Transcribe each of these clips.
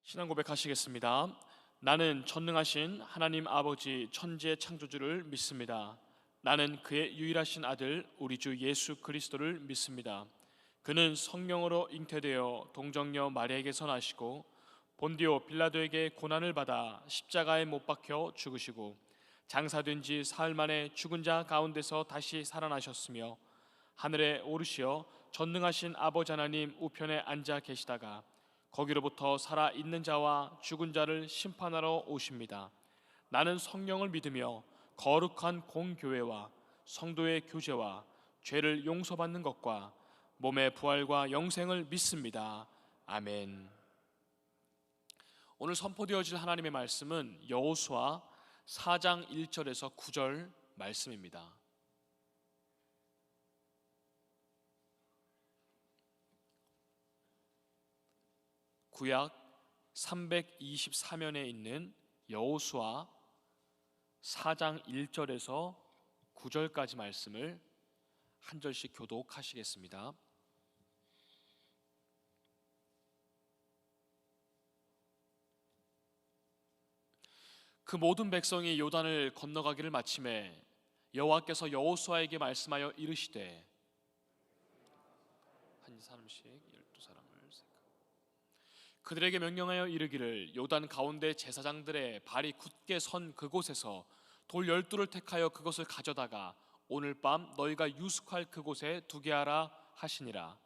신앙 고백하시겠습니다. 나는 전능하신 하나님 아버지 천지의 창조주를 믿습니다. 나는 그의 유일하신 아들 우리 주 예수 그리스도를 믿습니다. 그는 성령으로 잉태되어 동정녀 마리아에게서 나시고 본디오 빌라도에게 고난을 받아 십자가에 못 박혀 죽으시고 장사된 지 사흘 만에 죽은 자 가운데서 다시 살아나셨으며 하늘에 오르시어 전능하신 아버지 하나님 우편에 앉아 계시다가 거기로부터 살아 있는 자와 죽은 자를 심판하러 오십니다. 나는 성령을 믿으며 거룩한 공교회와 성도의 교제와 죄를 용서받는 것과 몸의 부활과 영생을 믿습니다. 아멘. 오늘 선포되어질 하나님의 말씀은 여호수아 4장 1절에서 9절 말씀입니다. 구약 324면에 있는 여호수아 4장 1절에서 9절까지 말씀을 한 절씩 교독하시겠습니다. 그 모든 백성이 요단을 건너가기를 마침에 여호와께서 여호수아에게 말씀하여 이르시되 한 사람씩 12사람을 그들에게 명령하여 이르기를 요단 가운데 제사장들의 발이 굳게 선 그곳에서 돌 12를 택하여 그것을 가져다가 오늘 밤 너희가 유숙할 그곳에 두게 하라 하시니라.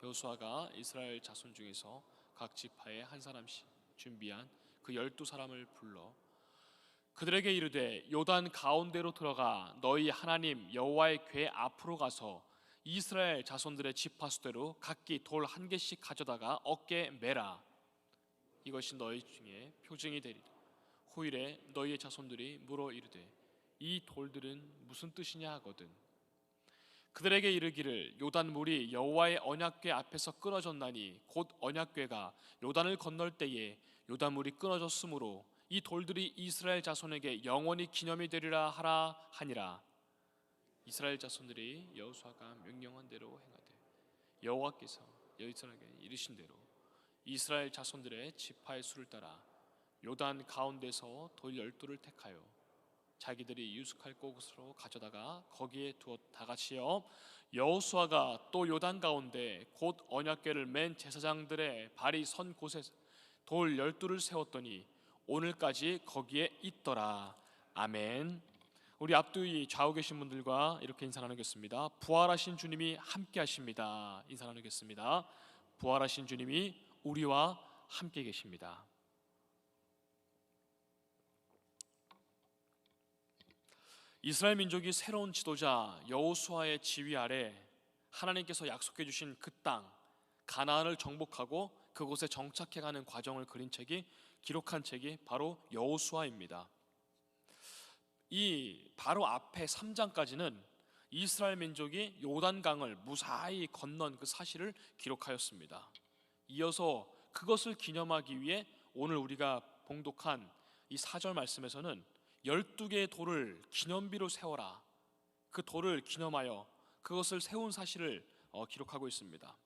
여호수아가 이스라엘 자손 중에서 각 지파에 한 사람씩 준비한 그 12사람을 불러 그들에게 이르되 요단 가운데로 들어가 너희 하나님 여호와의 궤 앞으로 가서 이스라엘 자손들의 지파수대로 각기 돌 한 개씩 가져다가 어깨에 매라. 이것이 너희 중에 표징이 되리라. 후일에 너희의 자손들이 물어 이르되 이 돌들은 무슨 뜻이냐 하거든 그들에게 이르기를 요단 물이 여호와의 언약궤 앞에서 끊어졌나니 곧 언약궤가 요단을 건널 때에 요단 물이 끊어졌으므로 이 돌들이 이스라엘 자손에게 영원히 기념이 되리라 하라 하니라. 이스라엘 자손들이 여호수아가 명령한 대로 행하되 여호와께서 여호수아에게 이르신 대로 이스라엘 자손들의 지파의 수를 따라 요단 가운데서 돌 12를 택하여 자기들이 유숙할 곳으로 가져다가 거기에 두었다. 같이요. 여호수아가 또 요단 가운데 곧 언약궤를 맨 제사장들의 발이 선 곳에 돌 12를 세웠더니 오늘까지 거기에 있더라. 아멘. 우리 앞뒤 좌우 계신 분들과 이렇게 인사 나누겠습니다. 부활하신 주님이 함께 하십니다. 인사 나누겠습니다. 부활하신 주님이 우리와 함께 계십니다. 이스라엘 민족이 새로운 지도자 여호수아의 지휘 아래 하나님께서 약속해 주신 그 땅 가나안을 정복하고 그곳에 정착해가는 과정을 그린 책이 기록한 책이 바로 여호수아입니다. 이 바로 앞에 3장까지는 이스라엘 민족이 요단강을 무사히 건넌 그 사실을 기록하였습니다. 이어서 그것을 기념하기 위해 오늘 우리가 봉독한 이 4절 말씀에서는 12개의 돌을 기념비로 세워라. 그 돌을 기념하여 그것을 세운 사실을 기록하고 있습니다.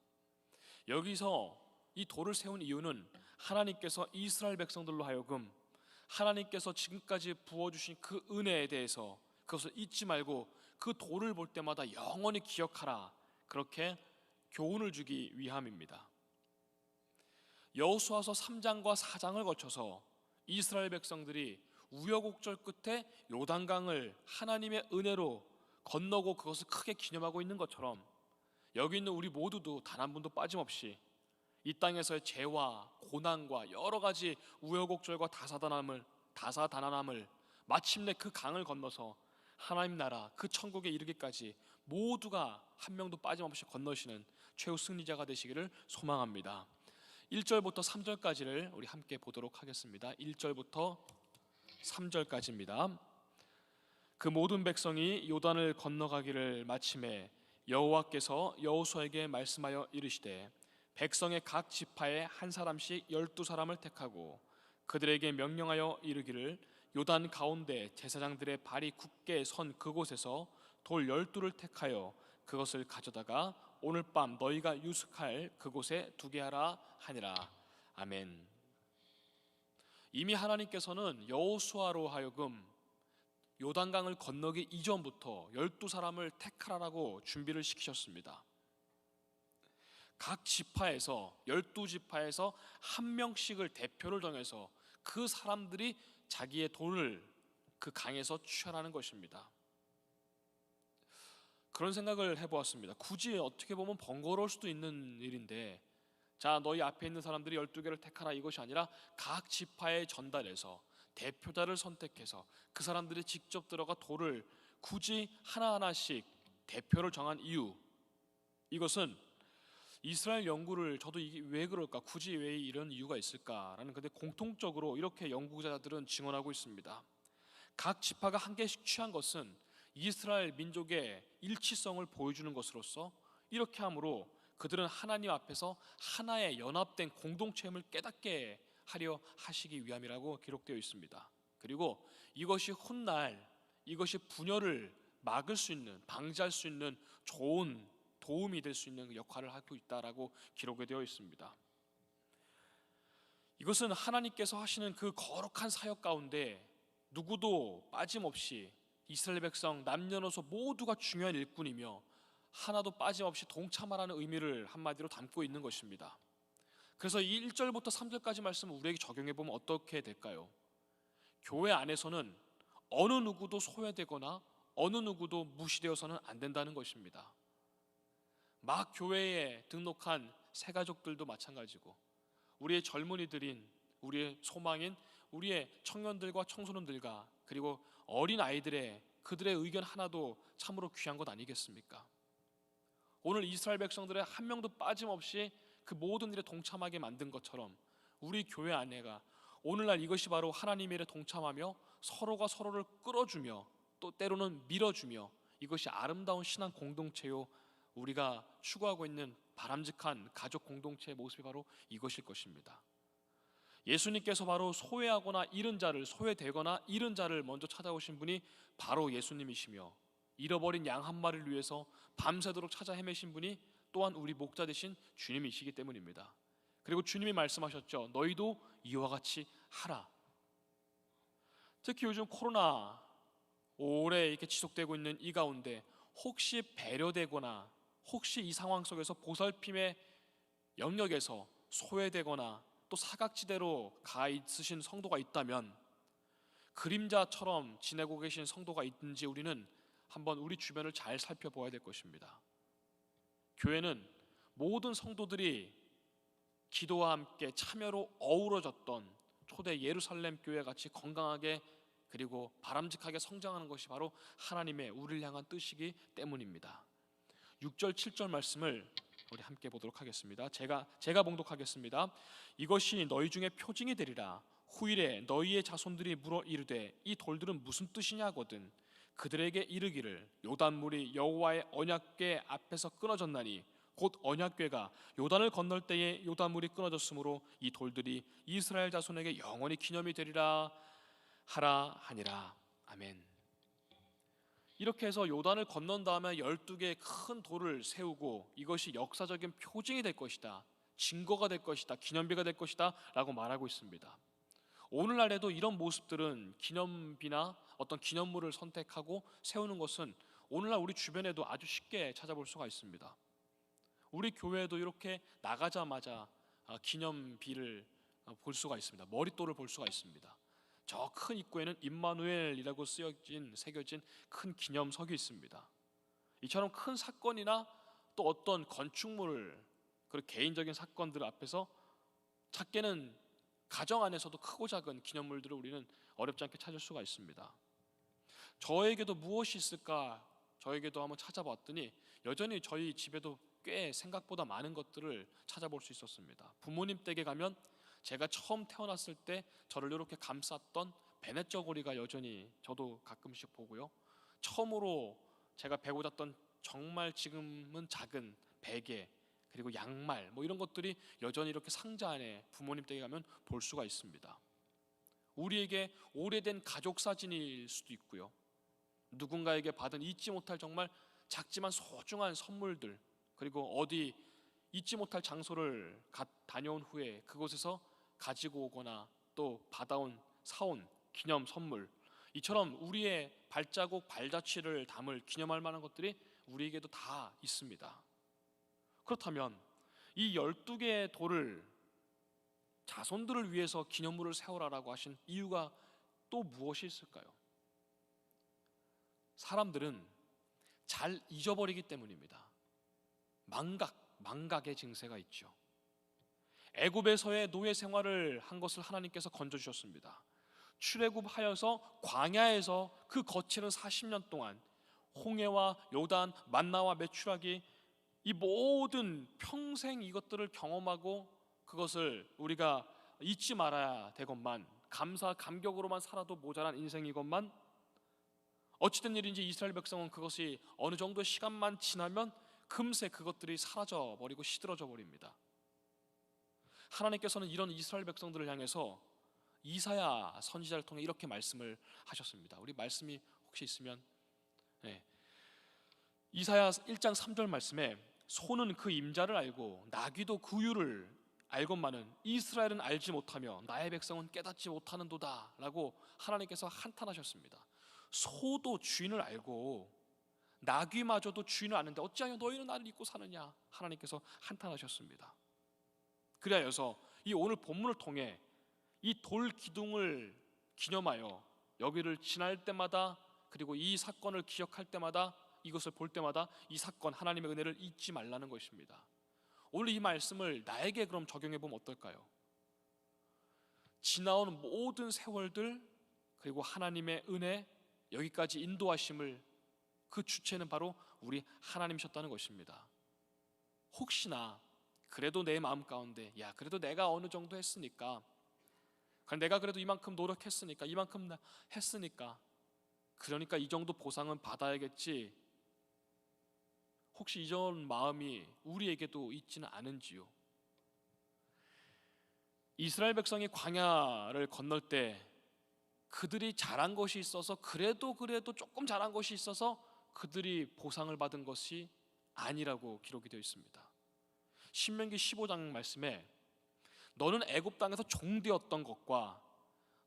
여기서 이 돌을 세운 이유는 하나님께서 이스라엘 백성들로 하여금 하나님께서 지금까지 부어주신 그 은혜에 대해서 그것을 잊지 말고 그 돌을 볼 때마다 영원히 기억하라, 그렇게 교훈을 주기 위함입니다. 여호수아서 3장과 4장을 거쳐서 이스라엘 백성들이 우여곡절 끝에 요단강을 하나님의 은혜로 건너고 그것을 크게 기념하고 있는 것처럼 여기 있는 우리 모두도 단 한 분도 빠짐없이 이 땅에서의 죄와 고난과 여러 가지 우여곡절과 다사다난함을 마침내 그 강을 건너서 하나님 나라 그 천국에 이르기까지 모두가 한 명도 빠짐없이 건너시는 최후 승리자가 되시기를 소망합니다. 1절부터 3절까지를 우리 함께 보도록 하겠습니다. 1절부터 3절까지입니다. 그 모든 백성이 요단을 건너가기를 마침에 여호와께서 여호수아에게 말씀하여 이르시되 백성의 각 지파에 한 사람씩 12사람을 택하고 그들에게 명령하여 이르기를 요단 가운데 제사장들의 발이 굳게 선 그곳에서 돌 12를 택하여 그것을 가져다가 오늘 밤 너희가 유숙할 그곳에 두게 하라 하니라. 아멘. 이미 하나님께서는 여호수아로 하여금 요단강을 건너기 이전부터 12사람을 택하라고 준비를 시키셨습니다. 각 지파에서 12지파에서 한 명씩을 대표를 정해서 그 사람들이 자기의 돈을 그 강에서 취하라는 것입니다. 그런 생각을 해보았습니다. 굳이 어떻게 보면 번거로울 수도 있는 일인데, 자, 너희 앞에 있는 사람들이 12개를 택하라, 이것이 아니라 각 지파에 전달해서 대표자를 선택해서 그 사람들이 직접 들어가 돌을 굳이 하나하나씩 대표를 정한 이유, 이것은 이스라엘 연구를, 저도 이게 왜 그럴까, 굳이 왜 이런 이유가 있을까라는, 근데 공통적으로 이렇게 연구자들은 증언하고 있습니다. 각 지파가 한 개씩 취한 것은 이스라엘 민족의 일치성을 보여주는 것으로서, 이렇게 함으로 그들은 하나님 앞에서 하나의 연합된 공동체임을 깨닫게 하려 하시기 위함이라고 기록되어 있습니다. 그리고 이것이 훗날 이것이 분열을 막을 수 있는, 방지할 수 있는 좋은 도움이 될 수 있는 역할을 하고 있다라고 기록이 되어 있습니다. 이것은 하나님께서 하시는 그 거룩한 사역 가운데 누구도 빠짐없이 이스라엘 백성 남녀노소 모두가 중요한 일꾼이며 하나도 빠짐없이 동참하라는 의미를 한마디로 담고 있는 것입니다. 그래서 이 1절부터 3절까지 말씀을 우리에게 적용해 보면 어떻게 될까요? 교회 안에서는 어느 누구도 소외되거나 어느 누구도 무시되어서는 안 된다는 것입니다. 막 교회에 등록한 새가족들도 마찬가지고, 우리의 젊은이들인, 우리의 소망인 우리의 청년들과 청소년들과 그리고 어린 아이들의 그들의 의견 하나도 참으로 귀한 것 아니겠습니까? 오늘 이스라엘 백성들의 한 명도 빠짐없이 그 모든 일에 동참하게 만든 것처럼 우리 교회 안에가 오늘날 이것이 바로 하나님의 일에 동참하며 서로가 서로를 끌어주며 또 때로는 밀어주며, 이것이 아름다운 신앙 공동체요, 우리가 추구하고 있는 바람직한 가족 공동체의 모습이 바로 이것일 것입니다. 예수님께서 바로 소외하거나 잃은 자를, 소외되거나 잃은 자를 먼저 찾아오신 분이 바로 예수님이시며, 잃어버린 양 한 마리를 위해서 밤새도록 찾아 헤매신 분이 또한 우리 목자 되신 주님이시기 때문입니다. 그리고 주님이 말씀하셨죠. 너희도 이와 같이 하라. 특히 요즘 코로나 오래 이렇게 지속되고 있는 이 가운데 혹시 배려되거나 혹시 이 상황 속에서 보살핌의 영역에서 소외되거나 또 사각지대로 가 있으신 성도가 있다면, 그림자처럼 지내고 계신 성도가 있는지 우리는 한번 우리 주변을 잘 살펴보아야 될 것입니다. 교회는 모든 성도들이 기도와 함께 참여로 어우러졌던 초대 예루살렘 교회 같이 건강하게 그리고 바람직하게 성장하는 것이 바로 하나님의 우리를 향한 뜻이기 때문입니다. 6절 7절 말씀을 우리 함께 보도록 하겠습니다. 제가 봉독하겠습니다. 이것이 너희 중에 표징이 되리라. 후일에 너희의 자손들이 물어 이르되 이 돌들은 무슨 뜻이냐거든. 그들에게 이르기를 요단물이 여호와의 언약궤 앞에서 끊어졌나니 곧 언약궤가 요단을 건널 때에 요단물이 끊어졌으므로 이 돌들이 이스라엘 자손에게 영원히 기념이 되리라 하라 하니라. 아멘. 이렇게 해서 요단을 건넌 다음에 12개의 큰 돌을 세우고 이것이 역사적인 표징이 될 것이다, 증거가 될 것이다, 기념비가 될 것이다 라고 말하고 있습니다. 오늘날에도 이런 모습들은, 기념비나 어떤 기념물을 선택하고 세우는 것은 오늘날 우리 주변에도 아주 쉽게 찾아볼 수가 있습니다. 우리 교회에도 이렇게 나가자마자 기념비를 볼 수가 있습니다. 머릿돌을 볼 수가 있습니다. 저 큰 입구에는 임마누엘이라고 새겨진 큰 기념석이 있습니다. 이처럼 큰 사건이나 또 어떤 건축물, 그리고 개인적인 사건들 앞에서 작게는 가정 안에서도 크고 작은 기념물들을 우리는 어렵지 않게 찾을 수가 있습니다. 저에게도 무엇이 있을까, 저에게도 한번 찾아봤더니 여전히 저희 집에도 꽤 생각보다 많은 것들을 찾아볼 수 있었습니다. 부모님 댁에 가면 제가 처음 태어났을 때 저를 이렇게 감쌌던 베넷 저고리가 여전히 저도 가끔씩 보고요, 처음으로 제가 베고 잤던 정말 지금은 작은 베개, 그리고 양말, 이런 것들이 여전히 이렇게 상자 안에 부모님 댁에 가면 볼 수가 있습니다. 우리에게 오래된 가족 사진일 수도 있고요, 누군가에게 받은 잊지 못할 정말 작지만 소중한 선물들, 그리고 잊지 못할 장소를 다녀온 후에 그곳에서 가지고 오거나 또 사온 기념 선물, 이처럼 우리의 발자국 발자취를 담을 기념할 만한 것들이 우리에게도 다 있습니다. 그렇다면 이 12개의 돌을 자손들을 위해서 기념물을 세우라라고 하신 이유가 또 무엇이 있을까요? 사람들은 잘 잊어버리기 때문입니다. 망각의 증세가 있죠. 애굽에서의 노예 생활을 한 것을 하나님께서 건져주셨습니다. 출애굽하여서 광야에서 그 거치는 40년 동안 홍해와 요단, 만나와 메추라기, 이 모든 평생 이것들을 경험하고 그것을 우리가 잊지 말아야 되건만, 감사 감격으로만 살아도 모자란 인생이건만, 어찌된 일인지 이스라엘 백성은 그것이 어느 정도의 시간만 지나면 금세 그것들이 사라져 버리고 시들어져 버립니다. 하나님께서는 이런 이스라엘 백성들을 향해서 이사야 선지자를 통해 이렇게 말씀을 하셨습니다. 우리 말씀이 혹시 있으면, 이사야 1장 3절 말씀에 소는 그 임자를 알고 나귀도 그 유를 알건만은 이스라엘은 알지 못하며 나의 백성은 깨닫지 못하는도다 라고 하나님께서 한탄하셨습니다. 소도 주인을 알고 나귀마저도 주인을 아는데 어찌하여 너희는 나를 잊고 사느냐, 하나님께서 한탄하셨습니다. 그리하여서 이 오늘 본문을 통해 이 돌 기둥을 기념하여 여기를 지날 때마다, 그리고 이 사건을 기억할 때마다, 이것을 볼 때마다 이 사건, 하나님의 은혜를 잊지 말라는 것입니다. 오늘 이 말씀을 나에게 그럼 적용해 보면 어떨까요? 지나온 모든 세월들, 그리고 하나님의 은혜, 여기까지 인도하심을, 그 주체는 바로 우리 하나님이셨다는 것입니다. 혹시나 그래도 내 마음 가운데, 그래도 내가 어느 정도 했으니까, 내가 그래도 이만큼 노력했으니까, 이만큼 했으니까, 그러니까 이 정도 보상은 받아야겠지, 혹시 이런 마음이 우리에게도 있지는 않은지요? 이스라엘 백성이 광야를 건널 때 그들이 잘한 것이 있어서, 그래도 조금 잘한 것이 있어서 그들이 보상을 받은 것이 아니라고 기록이 되어 있습니다. 신명기 15장 말씀에 너는 애굽 땅에서 종되었던 것과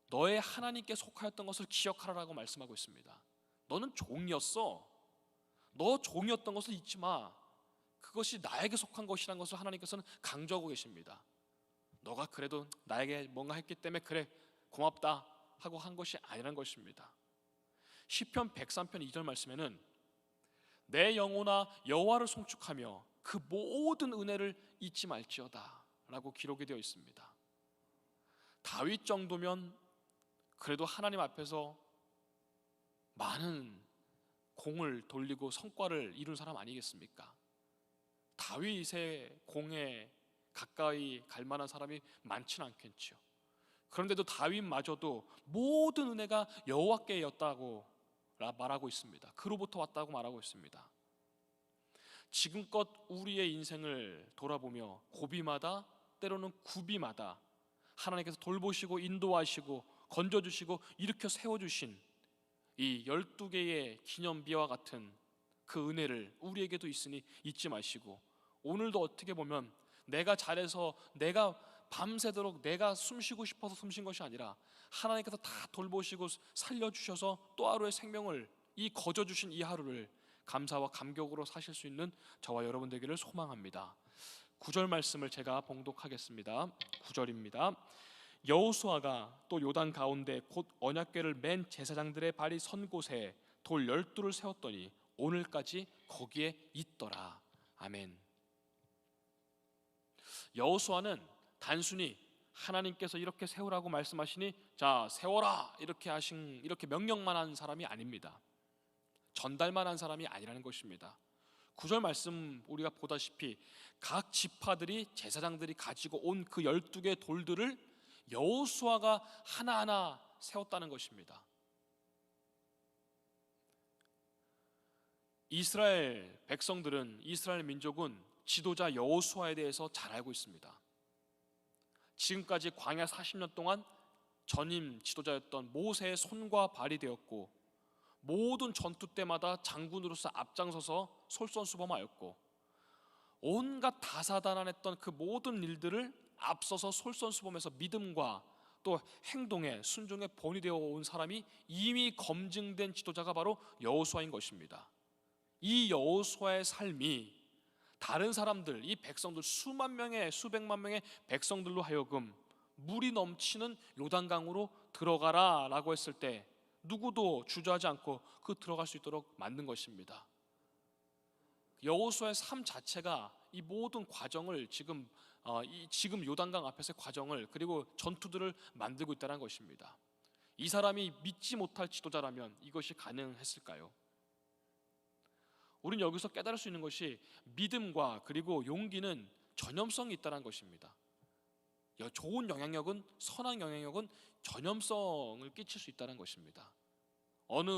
너의 하나님께 속하였던 것을 기억하라라고 말씀하고 있습니다. 너는 종이었어. 너 종이었던 것을 잊지 마. 그것이 나에게 속한 것이라는 것을 하나님께서는 강조하고 계십니다. 너가 그래도 나에게 뭔가 했기 때문에 그래 고맙다 하고 한 것이 아니라는 것입니다. 시편 103편 2절 말씀에는 내 영혼아 여호와를 송축하며 그 모든 은혜를 잊지 말지어다 라고 기록이 되어 있습니다. 다윗 정도면 그래도 하나님 앞에서 많은 공을 돌리고 성과를 이룬 사람 아니겠습니까? 다윗의 공에 가까이 갈 만한 사람이 많지는 않겠죠. 그런데도 다윗마저도 모든 은혜가 여호와께였다고 말하고 있습니다. 그로부터 왔다고 말하고 있습니다. 지금껏 우리의 인생을 돌아보며 고비마다, 때로는 구비마다 하나님께서 돌보시고 인도하시고 건져주시고 일으켜 세워주신 이 12개의 기념비와 같은 그 은혜를 우리에게도 있으니 잊지 마시고, 오늘도 어떻게 보면 내가 잘해서, 내가 밤새도록 내가 숨쉬고 싶어서 숨쉰 것이 아니라 하나님께서 다 돌보시고 살려주셔서 또 하루의 생명을, 이 거저주신 이 하루를 감사와 감격으로 사실 수 있는 저와 여러분 되기를 소망합니다. 9절 말씀을 제가 봉독하겠습니다. 9절입니다. 여호수아가 또 요단 가운데 곧 언약궤를 맨 제사장들의 발이 선 곳에 돌 12를 세웠더니 오늘까지 거기에 있더라. 아멘. 여호수아는 단순히 하나님께서 이렇게 세우라고 말씀하시니 자 세워라 이렇게 명령만 한 사람이 아닙니다. 전달만 한 사람이 아니라는 것입니다. 9절 말씀 우리가 보다시피 각 지파들이, 제사장들이 가지고 온 그 12개의 돌들을 여호수아가 하나하나 세웠다는 것입니다. 이스라엘 백성들은, 이스라엘 민족은 지도자 여호수아에 대해서 잘 알고 있습니다. 지금까지 광야 40년 동안 전임 지도자였던 모세의 손과 발이 되었고, 모든 전투 때마다 장군으로서 앞장서서 솔선수범하였고, 온갖 다사다난했던 그 모든 일들을 앞서서 솔선수범해서 믿음과 또 행동에 순종의 본이 되어 온 사람이 이미 검증된 지도자가 바로 여호수아인 것입니다. 이 여호수아의 삶이 다른 사람들, 이 백성들 수만 명의 수백만 명의 백성들로 하여금 물이 넘치는 요단강으로 들어가라라고 했을 때 누구도 주저하지 않고 그 들어갈 수 있도록 만든 것입니다. 여호수아의 삶 자체가 이 모든 과정을 지금 요단강 앞에서의 과정을 그리고 전투들을 만들고 있다는 것입니다. 이 사람이 믿지 못할 지도자라면 이것이 가능했을까요? 우리는 여기서 깨달을 수 있는 것이 믿음과 그리고 용기는 전염성이 있다는 것입니다. 좋은 영향력은, 선한 영향력은 전염성을 끼칠 수 있다는 것입니다. 어느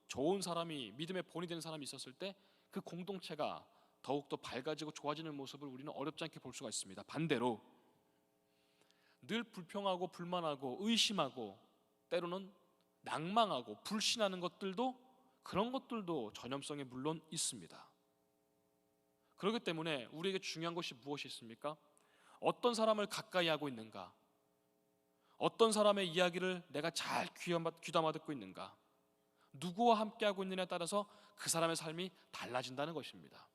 좋은 사람이, 믿음의 본이 되는 사람이 있었을 때 그 공동체가 더욱더 밝아지고 좋아지는 모습을 우리는 어렵지 않게 볼 수가 있습니다. 반대로 늘 불평하고 불만하고 의심하고 때로는 낭망하고 불신하는 것들도, 그런 것들도 전염성이 물론 있습니다. 그렇기 때문에 우리에게 중요한 것이 무엇이 있습니까? 어떤 사람을 가까이 하고 있는가? 어떤 사람의 이야기를 내가 잘 귀담아 듣고 있는가? 누구와 함께 하고 있느냐에 따라서 그 사람의 삶이 달라진다는 것입니다.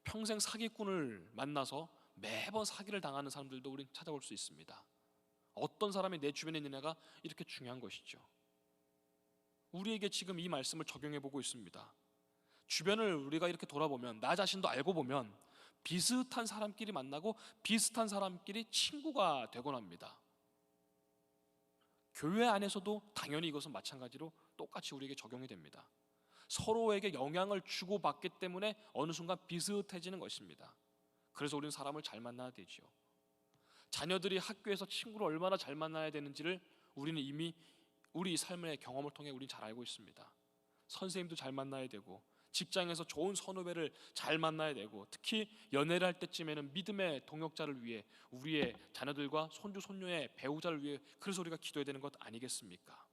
평생 사기꾼을 만나서 매번 사기를 당하는 사람들도 우리는 찾아볼 수 있습니다. 어떤 사람이 내 주변에 있느냐가 이렇게 중요한 것이죠. 우리에게 지금 이 말씀을 적용해 보고 있습니다. 주변을 우리가 이렇게 돌아보면, 나 자신도 알고 보면 비슷한 사람끼리 만나고 비슷한 사람끼리 친구가 되곤 합니다. 교회 안에서도 당연히 이것은 마찬가지로 똑같이 우리에게 적용이 됩니다. 서로에게 영향을 주고받기 때문에 어느 순간 비슷해지는 것입니다. 그래서 우리는 사람을 잘 만나야 되죠. 자녀들이 학교에서 친구를 얼마나 잘 만나야 되는지를 우리는 이미 우리 삶의 경험을 통해 우리는 잘 알고 있습니다. 선생님도 잘 만나야 되고, 직장에서 좋은 선후배를 잘 만나야 되고, 특히 연애를 할 때쯤에는 믿음의 동역자를 위해, 우리의 자녀들과 손주 손녀의 배우자를 위해, 그래서 우리가 기도해야 되는 것 아니겠습니까?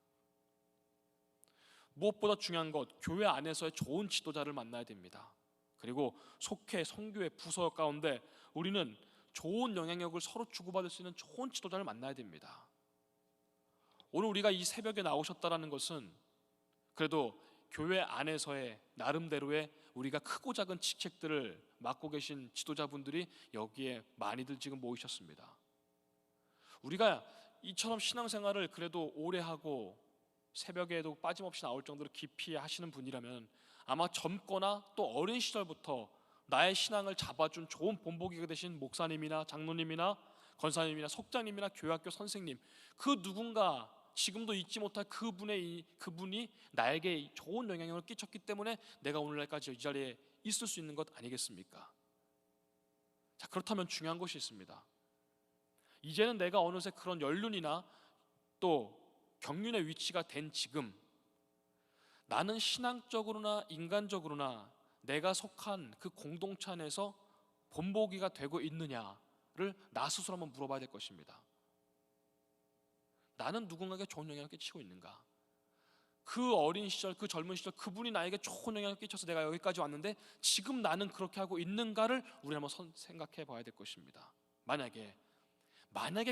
무엇보다 중요한 것, 교회 안에서의 좋은 지도자를 만나야 됩니다. 그리고 속해 선교회 부서 가운데 우리는 좋은 영향력을 서로 주고받을 수 있는 좋은 지도자를 만나야 됩니다. 오늘 우리가 이 새벽에 나오셨다라는 것은 그래도 교회 안에서의 나름대로의 우리가 크고 작은 직책들을 맡고 계신 지도자분들이 여기에 많이들 지금 모이셨습니다. 우리가 이처럼 신앙생활을 그래도 오래 하고 새벽에도 빠짐없이 나올 정도로 깊이 하시는 분이라면 아마 젊거나 또 어린 시절부터 나의 신앙을 잡아준 좋은 본보기가 되신 목사님이나 장로님이나 권사님이나 속장님이나 교회학교 선생님, 그 누군가 지금도 잊지 못할 그분이 나에게 좋은 영향력을 끼쳤기 때문에 내가 오늘날까지 이 자리에 있을 수 있는 것 아니겠습니까? 자, 그렇다면 중요한 것이 있습니다. 이제는 내가 어느새 그런 연륜이나 또 경륜의 위치가 된 지금, 나는 신앙적으로나 인간적으로나 내가 속한 그 공동체 안에서 본보기가 되고 있느냐를 나 스스로 한번 물어봐야 될 것입니다. 나는 누군가에게 좋은 영향을 끼치고 있는가? 그 어린 시절, 그 젊은 시절 그분이 나에게 좋은 영향을 끼쳐서 내가 여기까지 왔는데 지금 나는 그렇게 하고 있는가를 우리 한번 생각해 봐야 될 것입니다. 만약에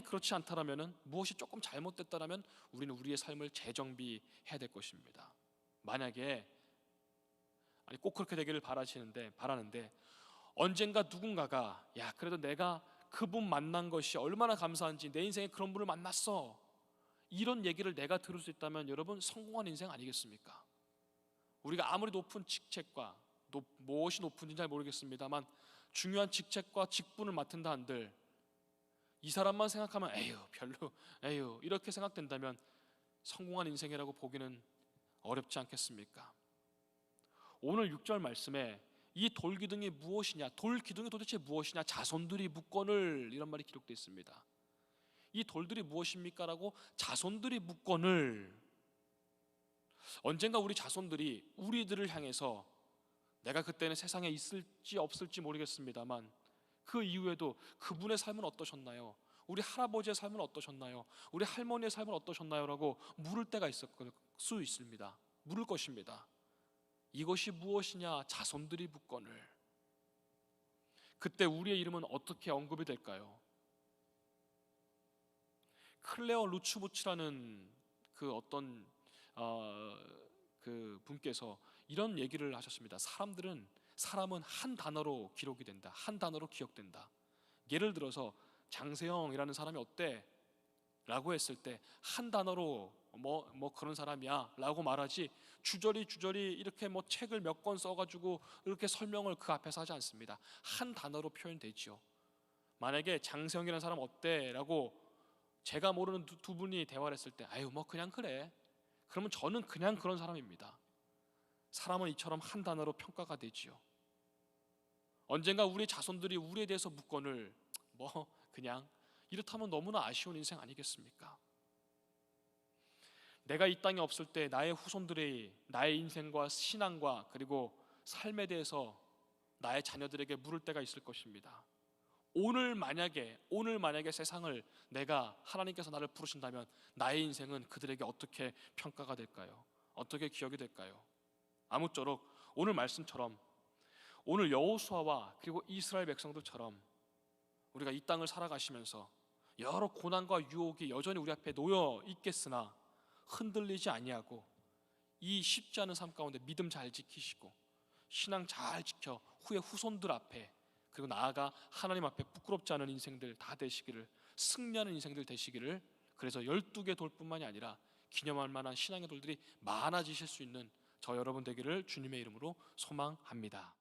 그렇지 않다라면, 무엇이 조금 잘못됐다라면 우리는 우리의 삶을 재정비해야 될 것입니다. 만약에 꼭 그렇게 되기를 바라는데 언젠가 누군가가 그래도 내가 그분 만난 것이 얼마나 감사한지, 내 인생에 그런 분을 만났어, 이런 얘기를 내가 들을 수 있다면 여러분, 성공한 인생 아니겠습니까? 우리가 아무리 높은 직책과 무엇이 높은지는 잘 모르겠습니다만 중요한 직책과 직분을 맡은다 한들 이 사람만 생각하면 에휴 이렇게 생각된다면 성공한 인생이라고 보기는 어렵지 않겠습니까? 오늘 6절 말씀에 이 돌기둥이 무엇이냐, 돌기둥이 도대체 무엇이냐, 자손들이 묻거늘, 이런 말이 기록되어 있습니다. 이 돌들이 무엇입니까? 라고 자손들이 묻거늘, 언젠가 우리 자손들이 우리들을 향해서, 내가 그때는 세상에 있을지 없을지 모르겠습니다만 그 이후에도 그분의 삶은 어떠셨나요? 우리 할아버지의 삶은 어떠셨나요? 우리 할머니의 삶은 어떠셨나요? 라고 물을 때가 있을 수 있습니다. 물을 것입니다. 이것이 무엇이냐? 자손들이 묻거늘. 그때 우리의 이름은 어떻게 언급이 될까요? 클레어 루츠부츠라는 그 어떤 그 분께서 이런 얘기를 하셨습니다. 사람은 한 단어로 기록이 된다. 한 단어로 기억된다. 예를 들어서 장세형이라는 사람이 어때? 라고 했을 때 한 단어로 뭐 그런 사람이야 라고 말하지, 주저리 이렇게 뭐 책을 몇 권 써가지고 이렇게 설명을 그 앞에서 하지 않습니다. 한 단어로 표현되지요. 만약에 장세형이라는 사람 어때? 라고 제가 모르는 두 분이 대화를 했을 때 아유 뭐 그냥 그래, 그러면 저는 그냥 그런 사람입니다. 사람은 이처럼 한 단어로 평가가 되지요. 언젠가 우리 자손들이 우리에 대해서 묻건을 뭐 그냥, 이렇다면 너무나 아쉬운 인생 아니겠습니까? 내가 이 땅에 없을 때 나의 후손들이 나의 인생과 신앙과 그리고 삶에 대해서 나의 자녀들에게 물을 때가 있을 것입니다. 오늘 만약에 세상을 내가, 하나님께서 나를 부르신다면 나의 인생은 그들에게 어떻게 평가가 될까요? 어떻게 기억이 될까요? 아무쪼록 오늘 말씀처럼, 오늘 여호수아와 그리고 이스라엘 백성들처럼 우리가 이 땅을 살아가시면서 여러 고난과 유혹이 여전히 우리 앞에 놓여 있겠으나 흔들리지 아니하고 이 쉽지 않은 삶 가운데 믿음 잘 지키시고 신앙 잘 지켜 후에 후손들 앞에, 그리고 나아가 하나님 앞에 부끄럽지 않은 인생들 다 되시기를, 승리하는 인생들 되시기를, 그래서 12개 돌뿐만이 아니라 기념할 만한 신앙의 돌들이 많아지실 수 있는 저 여러분 되기를 주님의 이름으로 소망합니다.